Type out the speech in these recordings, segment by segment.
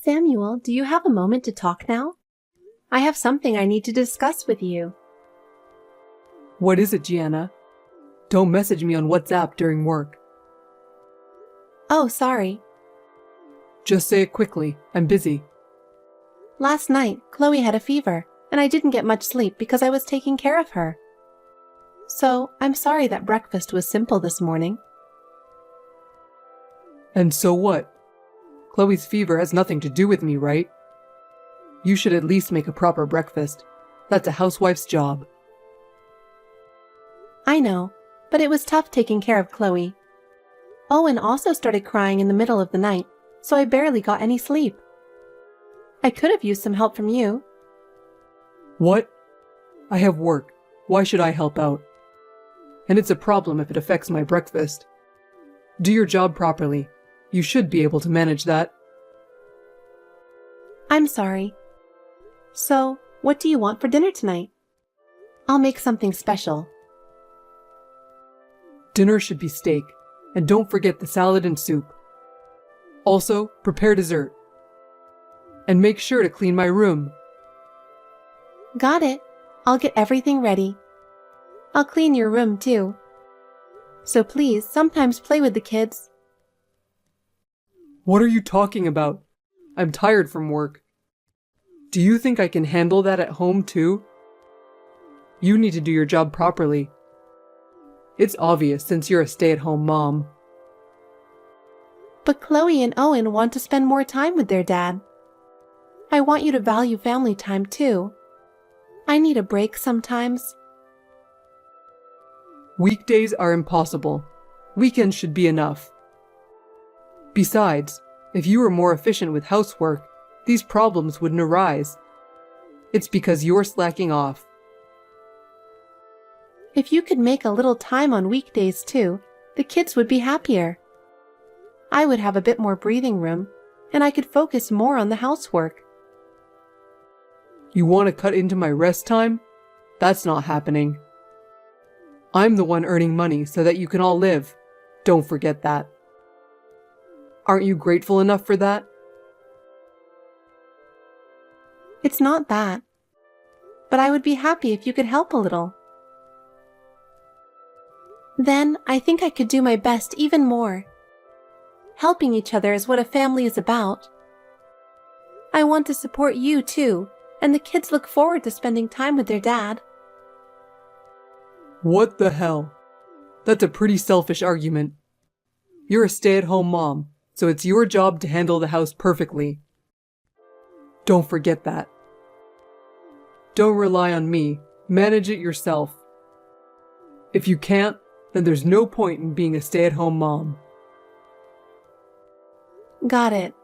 Samuel, do you have a moment to talk now? I have something I need to discuss with you. What is it, Gianna? Don't message me on WhatsApp during work. Oh, sorry. Just say it quickly. I'm busy. Last night, Chloe had a fever, and I didn't get much sleep because I was taking care of her. So, I'm sorry that breakfast was simple this morning. And so what? Chloe's fever has nothing to do with me, right? You should at least make a proper breakfast. That's a housewife's job. I know, but it was tough taking care of Chloe. Owen also started crying in the middle of the night, so I barely got any sleep. I could have used some help from you. What? I have work. Why should I help out? And it's a problem if it affects my breakfast. Do your job properly. You should be able to manage that. I'm sorry. So, what do you want for dinner tonight? I'll make something special. Dinner should be steak, and don't forget the salad and soup. Also, prepare dessert. And make sure to clean my room. Got it. I'll get everything ready. I'll clean your room too. So please, sometimes play with the kids. What are you talking about? I'm tired from work. Do you think I can handle that at home too? You need to do your job properly. It's obvious since you're a stay-at-home mom. But Chloe and Owen want to spend more time with their dad. I want you to value family time too. I need a break sometimes. Weekdays are impossible. Weekends should be enough. Besides, if you were more efficient with housework, these problems wouldn't arise. It's because you're slacking off. If you could make a little time on weekdays too, the kids would be happier. I would have a bit more breathing room, and I could focus more on the housework. You want to cut into my rest time? That's not happening. I'm the one earning money so that you can all live. Don't forget that. Aren't you grateful enough for that? It's not that. But I would be happy if you could help a little. Then I think I could do my best even more. Helping each other is what a family is about. I want to support you too, and the kids look forward to spending time with their dad. What the hell? That's a pretty selfish argument. You're a stay-at-home mom, so it's your job to handle the house perfectly. Don't forget that. Don't rely on me. Manage it yourself. If you can't, then there's no point in being a stay-at-home mom. Got it.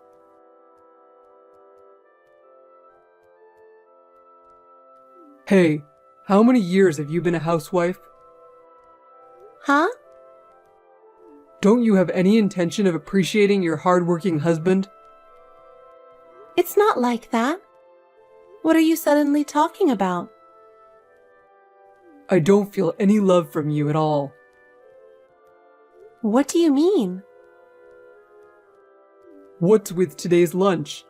Hey, how many years have you been a housewife? Huh? Don't you have any intention of appreciating your hard-working husband? It's not like that. What are you suddenly talking about? I don't feel any love from you at all. What do you mean? What's with today's lunch?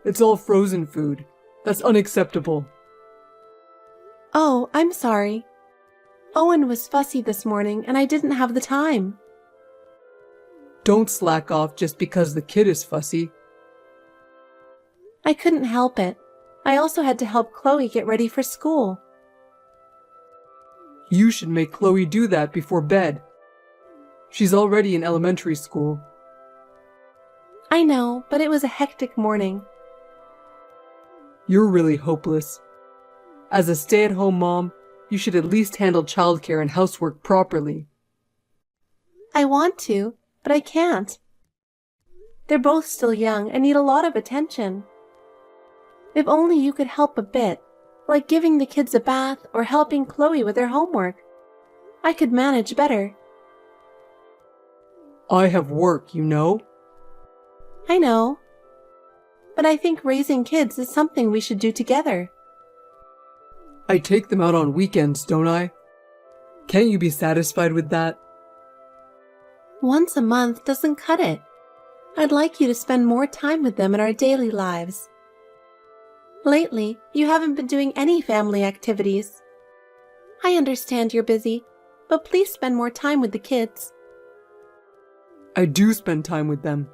It's all frozen food. That's unacceptable. Oh, I'm sorry. Owen was fussy this morning and I didn't have the time. Don't slack off just because the kid is fussy. I couldn't help it. I also had to help Chloe get ready for school. You should make Chloe do that before bed. She's already in elementary school. I know, but it was a hectic morning. You're really hopeless. As a stay-at-home mom, you should at least handle childcare and housework properly. I want to, but I can't. They're both still young and need a lot of attention. If only you could help a bit, like giving the kids a bath or helping Chloe with her homework. I could manage better. I have work, you know? I know. But I think raising kids is something we should do together. I take them out on weekends, don't I? Can't you be satisfied with that? Once a month doesn't cut it. I'd like you to spend more time with them in our daily lives. Lately, you haven't been doing any family activities. I understand you're busy, but please spend more time with the kids. I do spend time with them.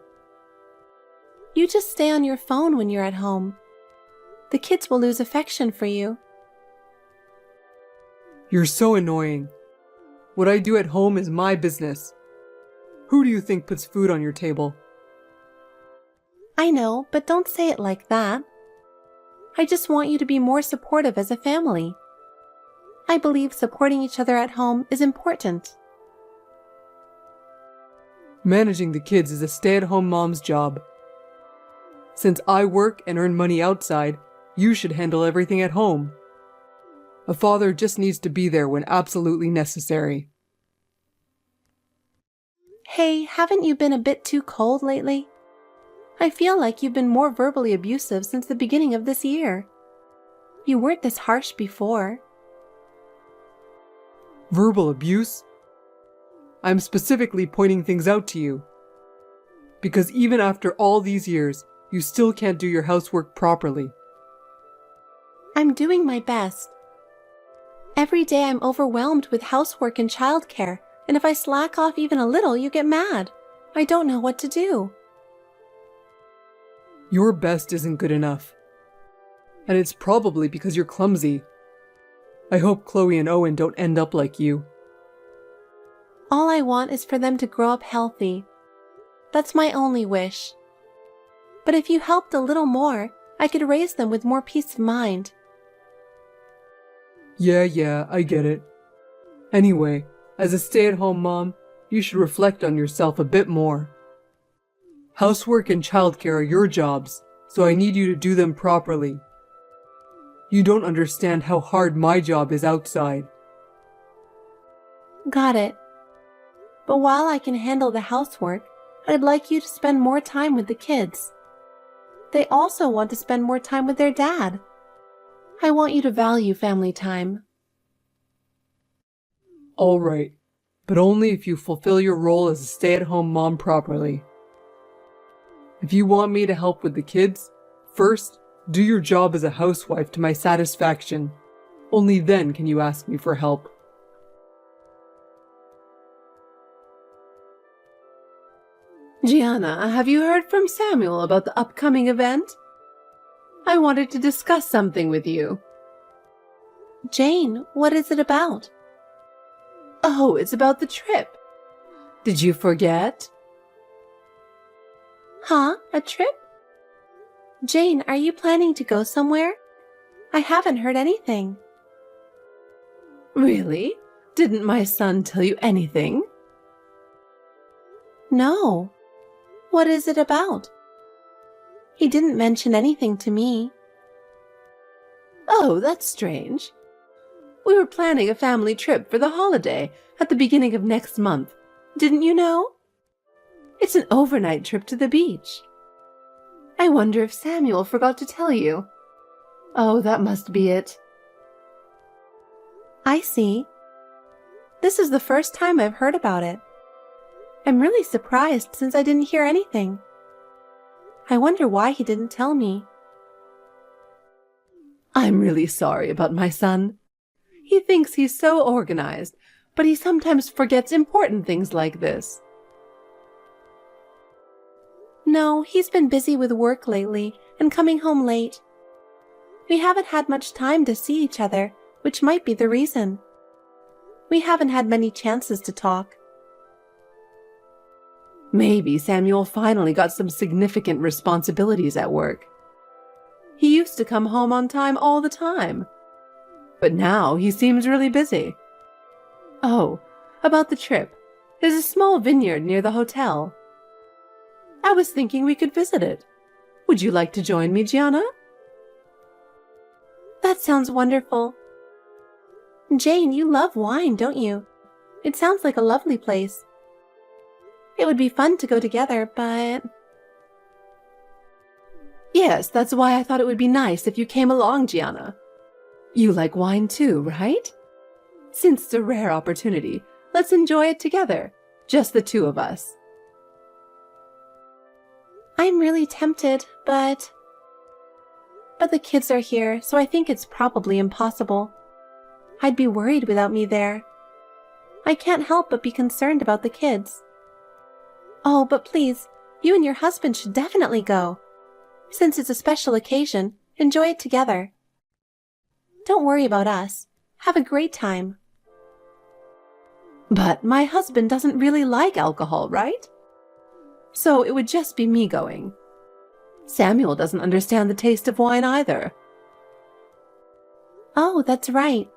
You just stay on your phone when you're at home. The kids will lose affection for you. You're so annoying. What I do at home is my business. Who do you think puts food on your table? I know, but don't say it like that. I just want you to be more supportive as a family. I believe supporting each other at home is important. Managing the kids is a stay-at-home mom's job. Since I work and earn money outside, you should handle everything at home. A father just needs to be there when absolutely necessary. Hey, haven't you been a bit too cold lately? I feel like you've been more verbally abusive since the beginning of this year. You weren't this harsh before. Verbal abuse? I'm specifically pointing things out to you. Because even after all these years, you still can't do your housework properly. I'm doing my best. Every day I'm overwhelmed with housework and childcare, and if I slack off even a little, you get mad. I don't know what to do. Your best isn't good enough. And it's probably because you're clumsy. I hope Chloe and Owen don't end up like you. All I want is for them to grow up healthy. That's my only wish. But if you helped a little more, I could raise them with more peace of mind. Yeah, I get it. Anyway, as a stay-at-home mom, you should reflect on yourself a bit more. Housework and childcare are your jobs, so I need you to do them properly. You don't understand how hard my job is outside. Got it. But while I can handle the housework, I'd like you to spend more time with the kids. They also want to spend more time with their dad. I want you to value family time. All right, but only if you fulfill your role as a stay-at-home mom properly. If you want me to help with the kids, first, do your job as a housewife to my satisfaction. Only then can you ask me for help. Gianna, have you heard from Samuel about the upcoming event? I wanted to discuss something with you. Jane, what is it about? Oh, it's about the trip. Did you forget? Huh? A trip? Jane, are you planning to go somewhere? I haven't heard anything. Really? Didn't my son tell you anything? No. What is it about? He didn't mention anything to me. Oh, that's strange. We were planning a family trip for the holiday at the beginning of next month. Didn't you know? It's an overnight trip to the beach. I wonder if Samuel forgot to tell you. Oh, that must be it. I see. This is the first time I've heard about it. I'm really surprised since I didn't hear anything. I wonder why he didn't tell me. I'm really sorry about my son. He thinks he's so organized, but he sometimes forgets important things like this. No, he's been busy with work lately and coming home late. We haven't had much time to see each other, which might be the reason. We haven't had many chances to talk. Maybe Samuel finally got some significant responsibilities at work. He used to come home on time all the time. But now he seems really busy. Oh, about the trip. There's a small vineyard near the hotel. I was thinking we could visit it. Would you like to join me, Gianna? That sounds wonderful. Jane, you love wine, don't you? It sounds like a lovely place. It would be fun to go together, but... Yes, that's why I thought it would be nice if you came along, Gianna. You like wine too, right? Since it's a rare opportunity, let's enjoy it together, just the two of us. I'm really tempted, but the kids are here, so I think it's probably impossible. I'd be worried without me there. I can't help but be concerned about the kids. Oh, but please, you and your husband should definitely go. Since it's a special occasion, enjoy it together. Don't worry about us. Have a great time. But my husband doesn't really like alcohol, right? So it would just be me going. Samuel doesn't understand the taste of wine either. Oh, that's right.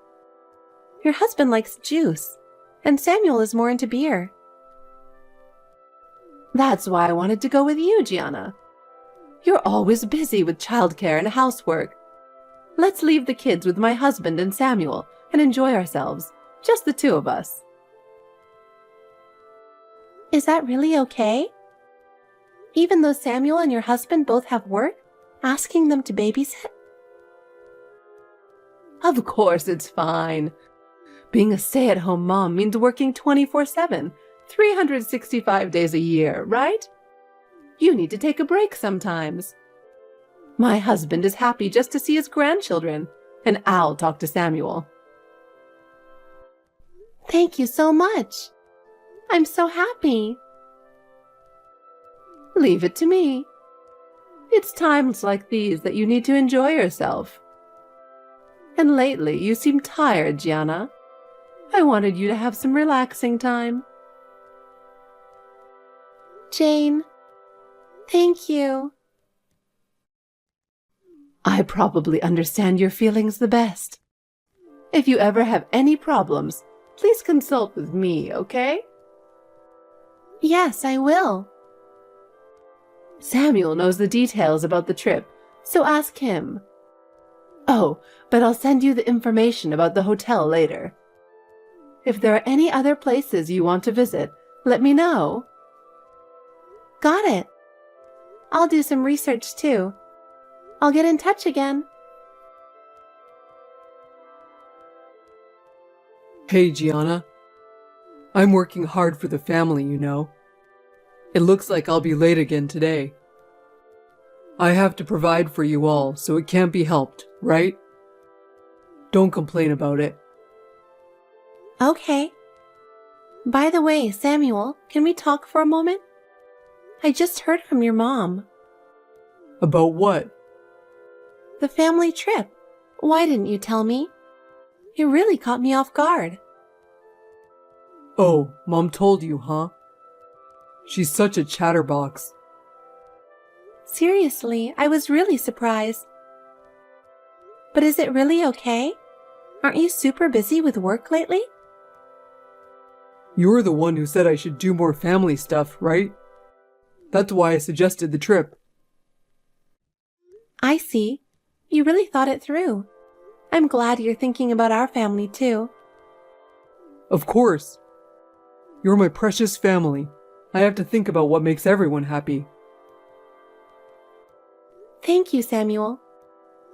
Your husband likes juice, and Samuel is more into beer. That's why I wanted to go with you, Gianna. You're always busy with childcare and housework. Let's leave the kids with my husband and Samuel and enjoy ourselves, just the two of us. Is that really okay? Even though Samuel and your husband both have work, asking them to babysit? Of course it's fine. Being a stay-at-home mom means working 24/7, 365 days a year, right? You need to take a break sometimes. My husband is happy just to see his grandchildren, and I'll talk to Samuel. Thank you so much. I'm so happy. Leave it to me. It's times like these that you need to enjoy yourself. And lately you seem tired, Gianna. I wanted you to have some relaxing time. Jane, thank you. I probably understand your feelings the best. If you ever have any problems, please consult with me, okay? Yes, I will. Samuel knows the details about the trip, so ask him. Oh, but I'll send you the information about the hotel later. If there are any other places you want to visit, let me know. Got it. I'll do some research too. I'll get in touch again. Hey, Gianna. I'm working hard for the family, you know. It looks like I'll be late again today. I have to provide for you all, so it can't be helped, right? Don't complain about it. Okay. By the way, Samuel, can we talk for a moment? I just heard from your mom. About what? The family trip. Why didn't you tell me? It really caught me off guard. Oh, Mom told you, huh? She's such a chatterbox. Seriously, I was really surprised. But is it really okay? Aren't you super busy with work lately? You're the one who said I should do more family stuff, right? That's why I suggested the trip. I see. You really thought it through. I'm glad you're thinking about our family too. Of course. You're my precious family. I have to think about what makes everyone happy. Thank you, Samuel.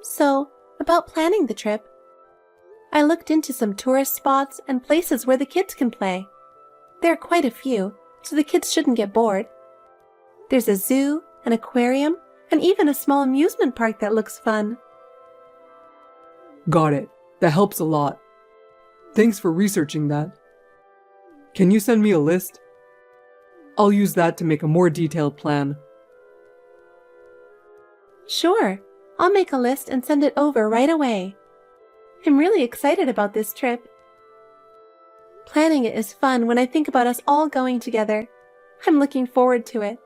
So, about planning the trip. I looked into some tourist spots and places where the kids can play. There are quite a few, so the kids shouldn't get bored. There's a zoo, an aquarium, and even a small amusement park that looks fun. Got it. That helps a lot. Thanks for researching that. Can you send me a list? I'll use that to make a more detailed plan. Sure, I'll make a list and send it over right away. I'm really excited about this trip. Planning it is fun when I think about us all going together. I'm looking forward to it.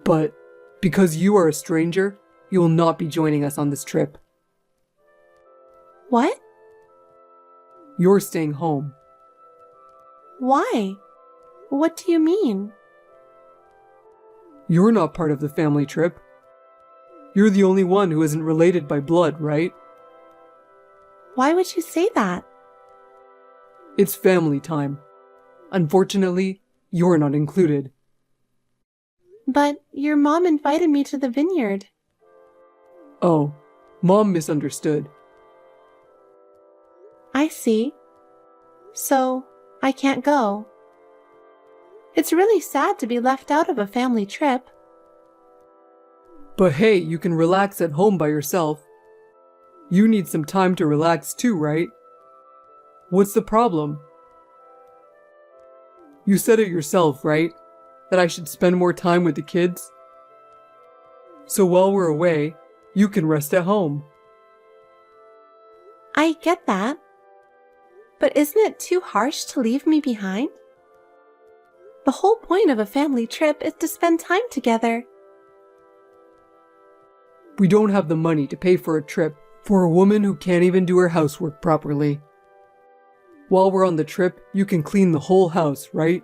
But because you are a stranger, you will not be joining us on this trip. What? You're staying home. Why? What do you mean? You're not part of the family trip. You're the only one who isn't related by blood, right? Why would you say that? It's family time. Unfortunately, you're not included. But your mom invited me to the vineyard. Oh, Mom misunderstood. I see. So, I can't go. It's really sad to be left out of a family trip. But hey, you can relax at home by yourself. You need some time to relax too, right? What's the problem? You said it yourself, right? That I should spend more time with the kids? So while we're away, you can rest at home. I get that. But isn't it too harsh to leave me behind? The whole point of a family trip is to spend time together. We don't have the money to pay for a trip for a woman who can't even do her housework properly. While we're on the trip, you can clean the whole house, right?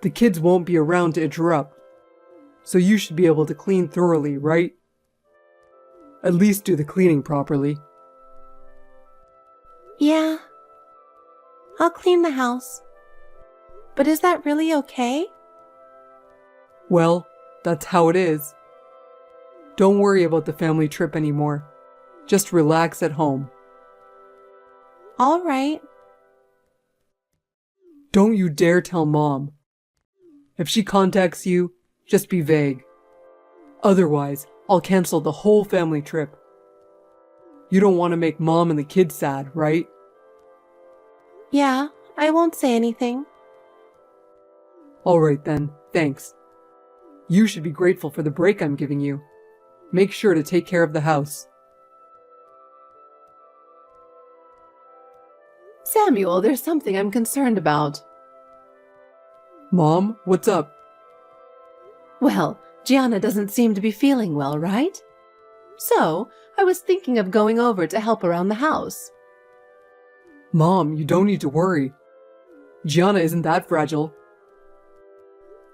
The kids won't be around to interrupt, so you should be able to clean thoroughly, right? At least do the cleaning properly. Yeah, I'll clean the house. But is that really okay? Well, that's how it is. Don't worry about the family trip anymore. Just relax at home. All right. Don't you dare tell Mom. If she contacts you, just be vague. Otherwise, I'll cancel the whole family trip. You don't want to make Mom and the kids sad, right? Yeah, I won't say anything. All right then, thanks. You should be grateful for the break I'm giving you. Make sure to take care of the house. Samuel, there's something I'm concerned about. Mom, what's up? Well, Gianna doesn't seem to be feeling well, right? So, I was thinking of going over to help around the house. Mom, you don't need to worry. Gianna isn't that fragile.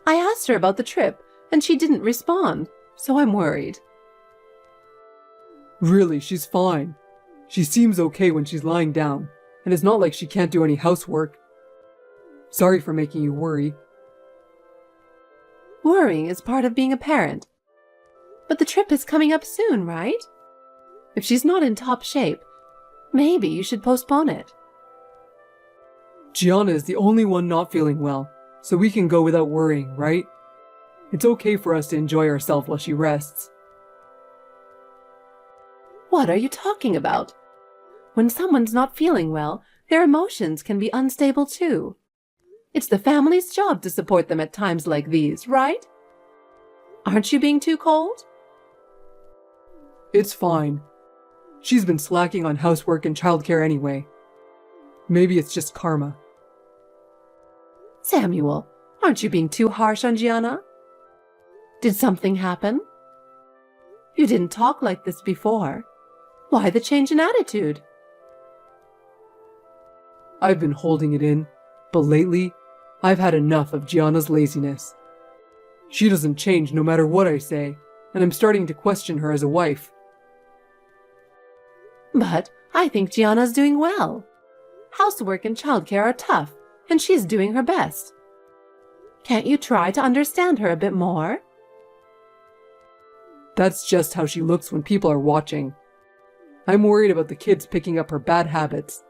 I asked her about the trip, and she didn't respond, so I'm worried. Really, she's fine. She seems okay when she's lying down, and it's not like she can't do any housework. Sorry for making you worry. Worrying is part of being a parent. But the trip is coming up soon, right? If she's not in top shape, maybe you should postpone it. Gianna is the only one not feeling well, so we can go without worrying, right? It's okay for us to enjoy ourselves while she rests. What are you talking about? When someone's not feeling well, their emotions can be unstable too. It's the family's job to support them at times like these, right? Aren't you being too cold? It's fine. She's been slacking on housework and childcare anyway. Maybe it's just karma. Samuel, aren't you being too harsh on Gianna? Did something happen? You didn't talk like this before. Why the change in attitude? I've been holding it in, but lately, I've had enough of Gianna's laziness. She doesn't change no matter what I say, and I'm starting to question her as a wife. But I think Gianna's doing well. Housework and childcare are tough, and she's doing her best. Can't you try to understand her a bit more? That's just how she looks when people are watching. I'm worried about the kids picking up her bad habits.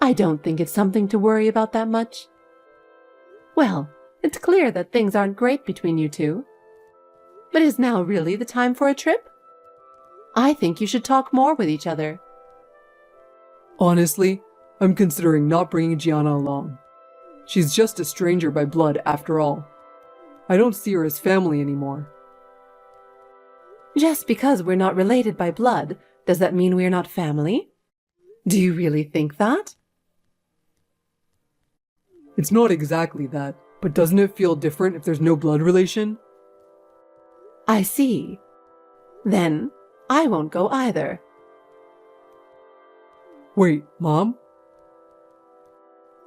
I don't think it's something to worry about that much. Well, it's clear that things aren't great between you two. But is now really the time for a trip? I think you should talk more with each other. Honestly, I'm considering not bringing Gianna along. She's just a stranger by blood after all. I don't see her as family anymore. Just because we're not related by blood, does that mean we're not family? Do you really think that? It's not exactly that, but doesn't it feel different if there's no blood relation? I see. Then, I won't go either. Wait, Mom?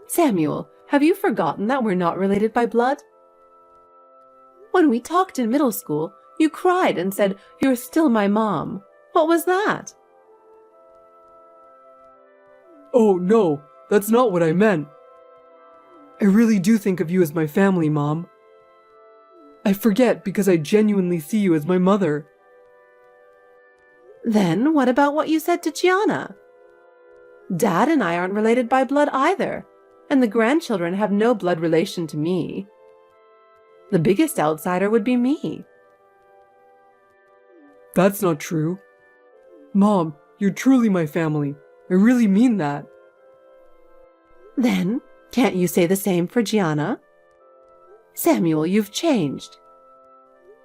Samuel, have you forgotten that we're not related by blood? When we talked in middle school, you cried and said, "You're still my mom." What was that? Oh no, that's not what I meant. I really do think of you as my family, Mom. I forget because I genuinely see you as my mother. Then what about what you said to Gianna? Dad and I aren't related by blood either. and the grandchildren have no blood relation to me. The biggest outsider would be me. That's not true. Mom, you're truly my family. I really mean that. Then, can't you say the same for Gianna? Samuel, you've changed.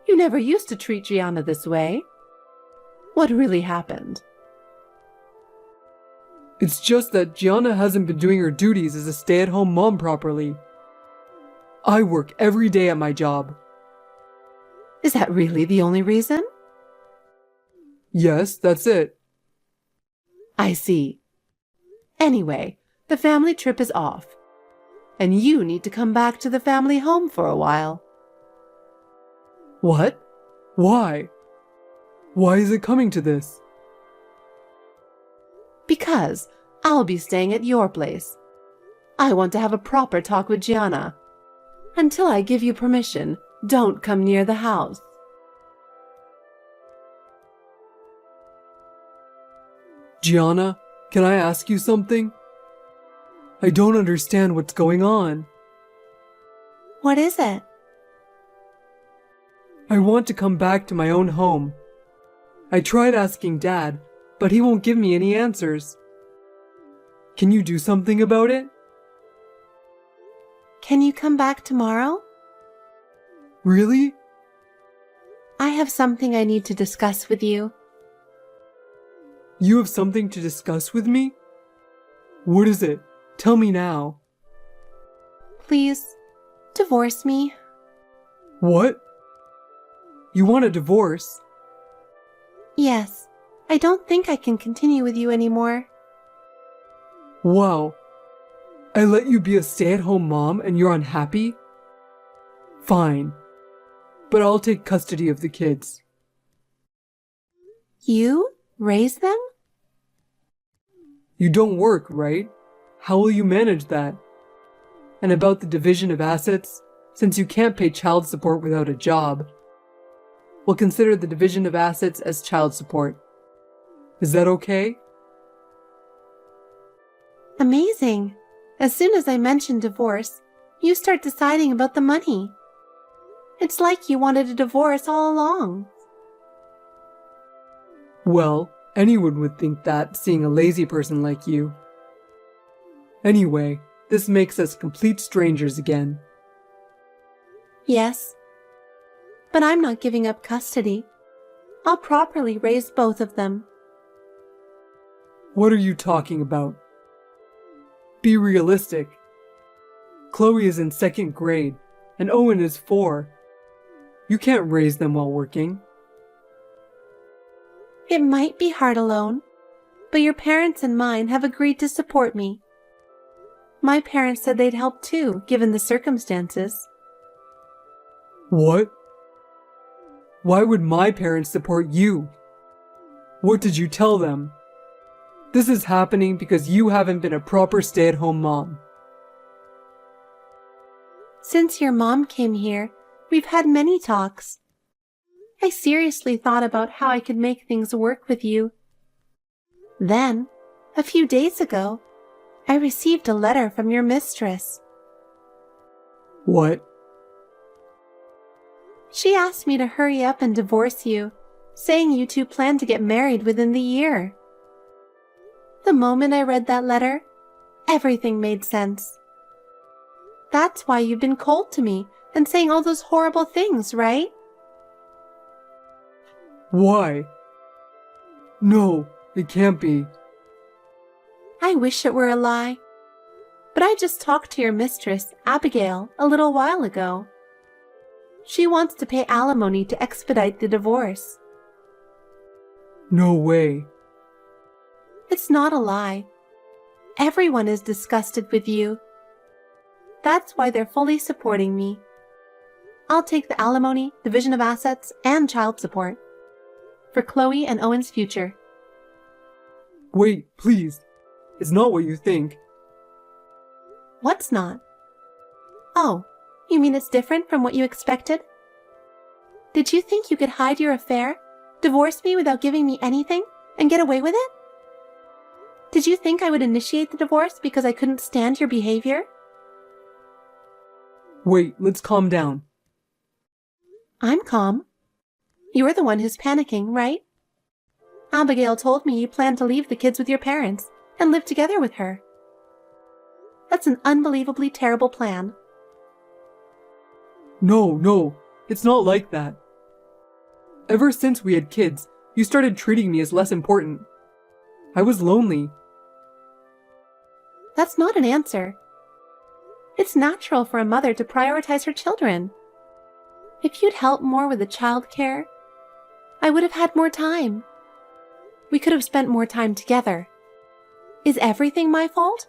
You never used to treat Gianna this way. What really happened? It's just that Gianna hasn't been doing her duties as a stay-at-home mom properly. I work every day at my job. Is that really the only reason? Yes, that's it. I see. Anyway, the family trip is off, and you need to come back to the family home for a while. What? Why? Why is it coming to this? Because I'll be staying at your place. I want to have a proper talk with Gianna. Until I give you permission, don't come near the house. Gianna, can I ask you something? I don't understand what's going on. What is it? I want to come back to my own home. I tried asking Dad, but he won't give me any answers. Can you do something about it? Can you come back tomorrow? Really? I have something I need to discuss with you. You have something to discuss with me? What is it? Tell me now. Please, divorce me. What? You want a divorce? Yes, I don't think I can continue with you anymore. Wow. I let you be a stay-at-home mom and you're unhappy? Fine. But I'll take custody of the kids. You raise them? You don't work, right? How will you manage that? And about the division of assets, since you can't pay child support without a job, we'll consider the division of assets as child support. Is that okay? Amazing. As soon as I mention divorce, you start deciding about the money. It's like you wanted a divorce all along. Well, anyone would think that, seeing a lazy person like you. Anyway, this makes us complete strangers again. Yes, but I'm not giving up custody. I'll properly raise both of them. What are you talking about? Be realistic. Chloe is in 2nd grade, and Owen is 4. You can't raise them while working. It might be hard alone, but your parents and mine have agreed to support me. My parents said they'd help too, given the circumstances. What? Why would my parents support you? What did you tell them? This is happening because you haven't been a proper stay-at-home mom. Since your mom came here, we've had many talks. I seriously thought about how I could make things work with you. Then, a few days ago, I received a letter from your mistress. What? She asked me to hurry up and divorce you, saying you two plan to get married within the year. The moment I read that letter, everything made sense. That's why you've been cold to me and saying all those horrible things, right? Why? No, it can't be. I wish it were a lie. But I just talked to your mistress, Abigail, a little while ago. She wants to pay alimony to expedite the divorce. No way. It's not a lie. Everyone is disgusted with you. That's why they're fully supporting me. I'll take the alimony, division of assets, and child support. For Chloe and Owen's future. Wait, please. It's not what you think. What's not? Oh, you mean it's different from what you expected? Did you think you could hide your affair, divorce me without giving me anything, and get away with it? Did you think I would initiate the divorce because I couldn't stand your behavior? Wait, let's calm down. I'm calm. You're the one who's panicking, right? Abigail told me you plan to leave the kids with your parents and live together with her. That's an unbelievably terrible plan. No, it's not like that. Ever since we had kids, you started treating me as less important. I was lonely. That's not an answer. It's natural for a mother to prioritize her children. If you'd helped more with the child care, I would have had more time. We could have spent more time together. Is everything my fault?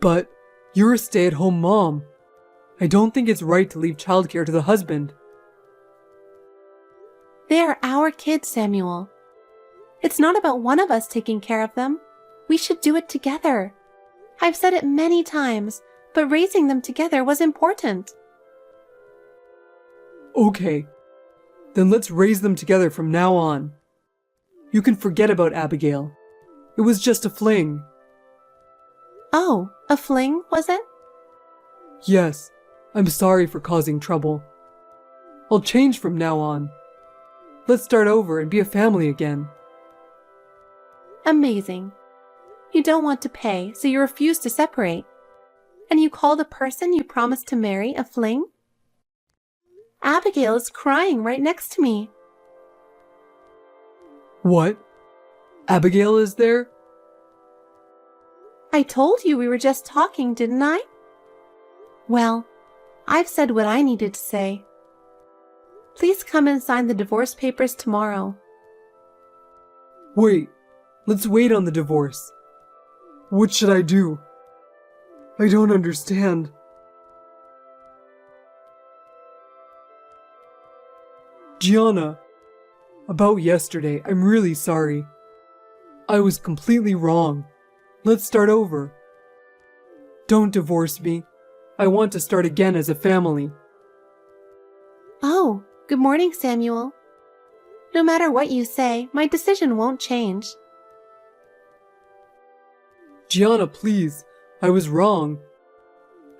But you're a stay-at-home mom. I don't think it's right to leave childcare to the husband. They are our kids, Samuel. It's not about one of us taking care of them. We should do it together. I've said it many times, but raising them together was important. Okay, then let's raise them together from now on. You can forget about Abigail. It was just a fling. Oh, a fling, was it? Yes, I'm sorry for causing trouble. I'll change from now on. Let's start over and be a family again. Amazing. You don't want to pay, so you refuse to separate. And you call the person you promised to marry a fling? Abigail is crying right next to me. What? Abigail is there? I told you we were just talking, didn't I? Well, I've said what I needed to say. Please come and sign the divorce papers tomorrow. Wait, let's wait on the divorce. What should I do? I don't understand. Gianna, about yesterday, I'm really sorry. I was completely wrong. Let's start over. Don't divorce me. I want to start again as a family. Oh, good morning, Samuel. No matter what you say, my decision won't change. Gianna, please. I was wrong.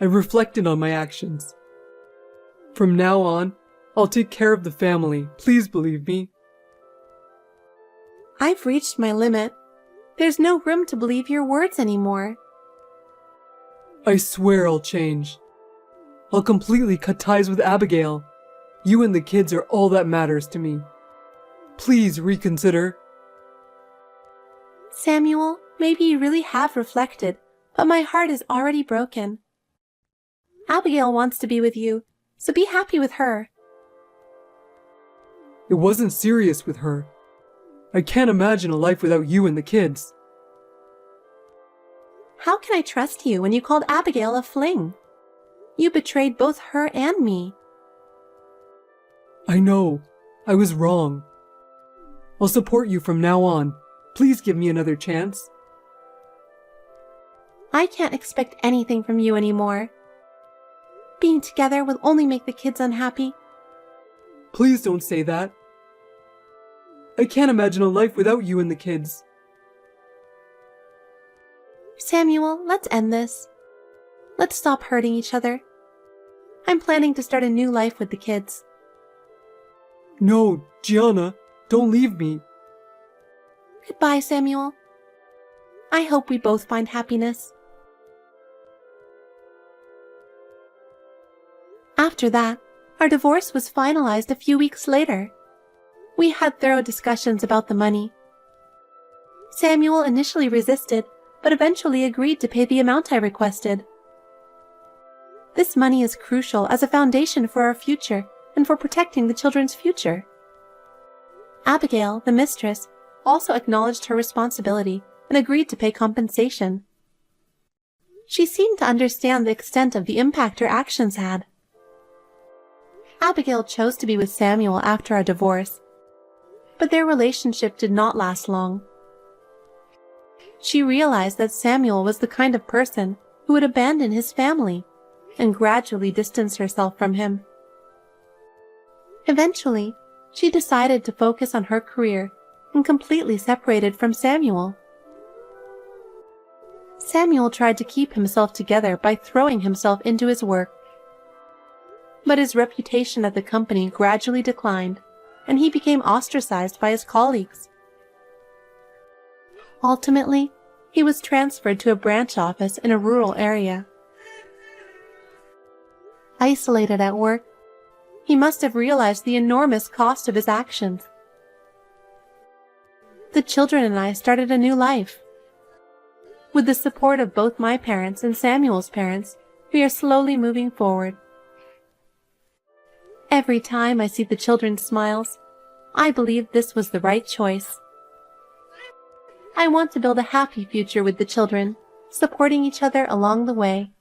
I reflected on my actions. From now on, I'll take care of the family. Please believe me. I've reached my limit. There's no room to believe your words anymore. I swear I'll change. I'll completely cut ties with Abigail. You and the kids are all that matters to me. Please reconsider. Samuel, maybe you really have reflected, but my heart is already broken. Abigail wants to be with you, so be happy with her. It wasn't serious with her. I can't imagine a life without you and the kids. How can I trust you when you called Abigail a fling? You betrayed both her and me. I know. I was wrong. I'll support you from now on. Please give me another chance. I can't expect anything from you anymore. Being together will only make the kids unhappy. Please don't say that. I can't imagine a life without you and the kids. Samuel, let's end this. Let's stop hurting each other. I'm planning to start a new life with the kids. No, Gianna, don't leave me. Goodbye, Samuel. I hope we both find happiness. After that, our divorce was finalized a few weeks later. We had thorough discussions about the money. Samuel initially resisted, but eventually agreed to pay the amount I requested. This money is crucial as a foundation for our future and for protecting the children's future. Abigail, the mistress, also acknowledged her responsibility and agreed to pay compensation. She seemed to understand the extent of the impact her actions had. Abigail chose to be with Samuel after our divorce, but their relationship did not last long. She realized that Samuel was the kind of person who would abandon his family and gradually distance herself from him. Eventually, she decided to focus on her career and completely separated from Samuel. Samuel tried to keep himself together by throwing himself into his work. But his reputation at the company gradually declined, and he became ostracized by his colleagues. Ultimately, he was transferred to a branch office in a rural area. Isolated at work, he must have realized the enormous cost of his actions. The children and I started a new life. With the support of both my parents and Samuel's parents, we are slowly moving forward. Every time I see the children's smiles, I believe this was the right choice. I want to build a happy future with the children, supporting each other along the way.